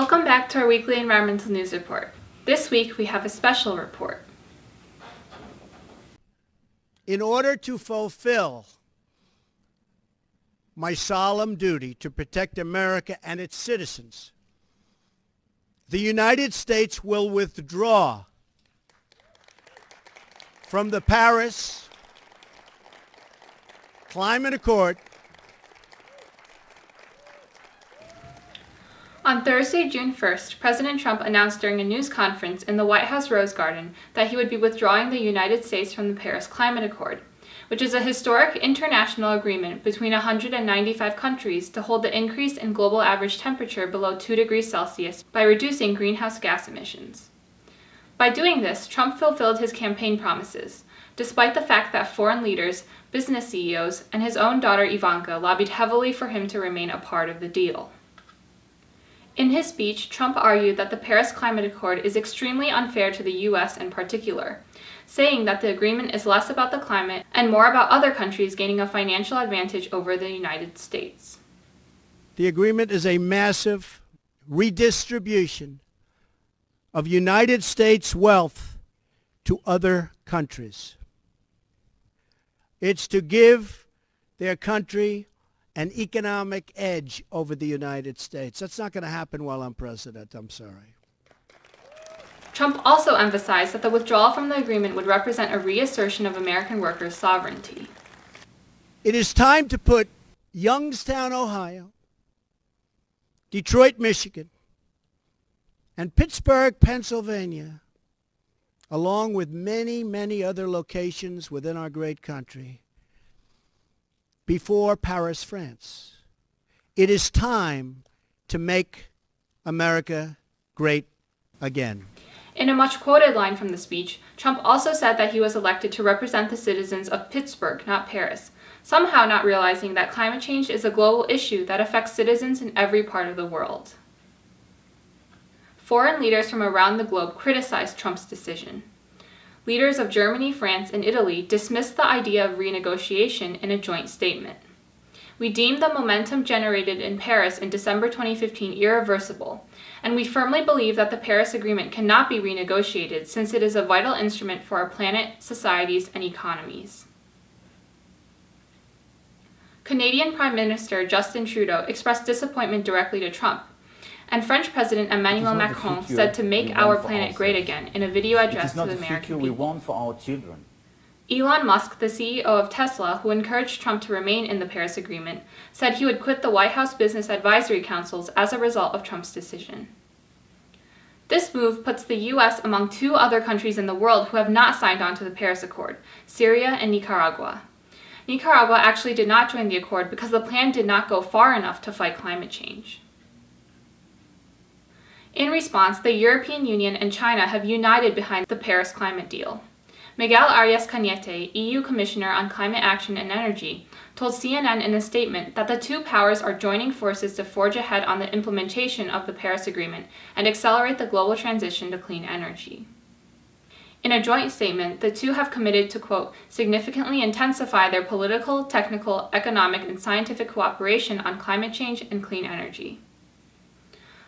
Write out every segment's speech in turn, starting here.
Welcome back to our weekly environmental news report. This week we have a special report. In order to fulfill my solemn duty to protect America and its citizens, the United States will withdraw from the Paris Climate Accord. On Thursday, June 1st, President Trump announced during a news conference in the White House Rose Garden that he would be withdrawing the United States from the Paris Climate Accord, which is a historic international agreement between 195 countries to hold the increase in global average temperature below 2 degrees Celsius by reducing greenhouse gas emissions. By doing this, Trump fulfilled his campaign promises, despite the fact that foreign leaders, business CEOs, and his own daughter Ivanka lobbied heavily for him to remain a part of the deal. In his speech, Trump argued that the Paris Climate Accord is extremely unfair to the U.S. in particular, saying that the agreement is less about the climate and more about other countries gaining a financial advantage over the United States. The agreement is a massive redistribution of United States wealth to other countries. It's to give their country an economic edge over the United States. That's not going to happen while I'm president, I'm sorry. Trump also emphasized that the withdrawal from the agreement would represent a reassertion of American workers' sovereignty. It is time to put Youngstown, Ohio, Detroit, Michigan, and Pittsburgh, Pennsylvania, along with many, many other locations within our great country, before Paris, France. It is time to make America great again. In a much quoted line from the speech, Trump also said that he was elected to represent the citizens of Pittsburgh, not Paris, somehow not realizing that climate change is a global issue that affects citizens in every part of the world. Foreign leaders from around the globe criticized Trump's decision. Leaders of Germany, France, and Italy dismissed the idea of renegotiation in a joint statement. We deemed the momentum generated in Paris in December 2015 irreversible, and we firmly believe that the Paris Agreement cannot be renegotiated since it is a vital instrument for our planet, societies, and economies. Canadian Prime Minister Justin Trudeau expressed disappointment directly to Trump, and French President Emmanuel Macron said to make our planet great again in a video address to the American people. We want for our children. Elon Musk, the CEO of Tesla, who encouraged Trump to remain in the Paris Agreement, said he would quit the White House Business Advisory Councils as a result of Trump's decision. This move puts the U.S. among two other countries in the world who have not signed on to the Paris Accord, Syria and Nicaragua. Nicaragua actually did not join the accord because the plan did not go far enough to fight climate change. In response, the European Union and China have united behind the Paris climate deal. Miguel Arias Cañete, EU Commissioner on Climate Action and Energy, told CNN in a statement that the two powers are joining forces to forge ahead on the implementation of the Paris Agreement and accelerate the global transition to clean energy. In a joint statement, the two have committed to, quote, significantly intensify their political, technical, economic, and scientific cooperation on climate change and clean energy.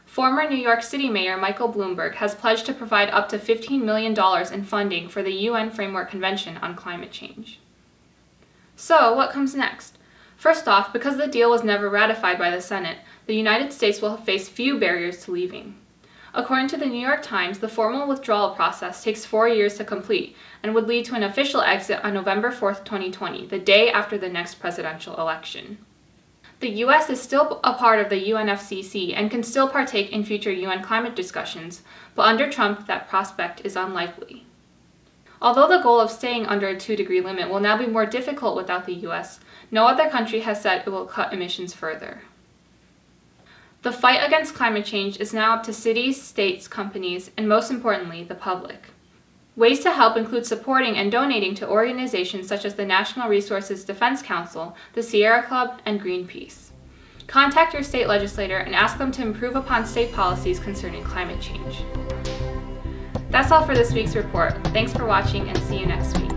Former New York City Mayor Michael Bloomberg has pledged to provide up to $15 million in funding for the UN Framework Convention on Climate Change. So, what comes next? First off, because the deal was never ratified by the Senate, the United States will face few barriers to leaving. According to the New York Times, the formal withdrawal process takes 4 years to complete and would lead to an official exit on November 4th, 2020, the day after the next presidential election. The U.S. is still a part of the UNFCCC and can still partake in future UN climate discussions, but under Trump, that prospect is unlikely. Although the goal of staying under a 2-degree limit will now be more difficult without the U.S., no other country has said it will cut emissions further. The fight against climate change is now up to cities, states, companies, and most importantly, the public. Ways to help include supporting and donating to organizations such as the National Resources Defense Council, the Sierra Club, and Greenpeace. Contact your state legislator and ask them to improve upon state policies concerning climate change. That's all for this week's report. Thanks for watching and see you next week.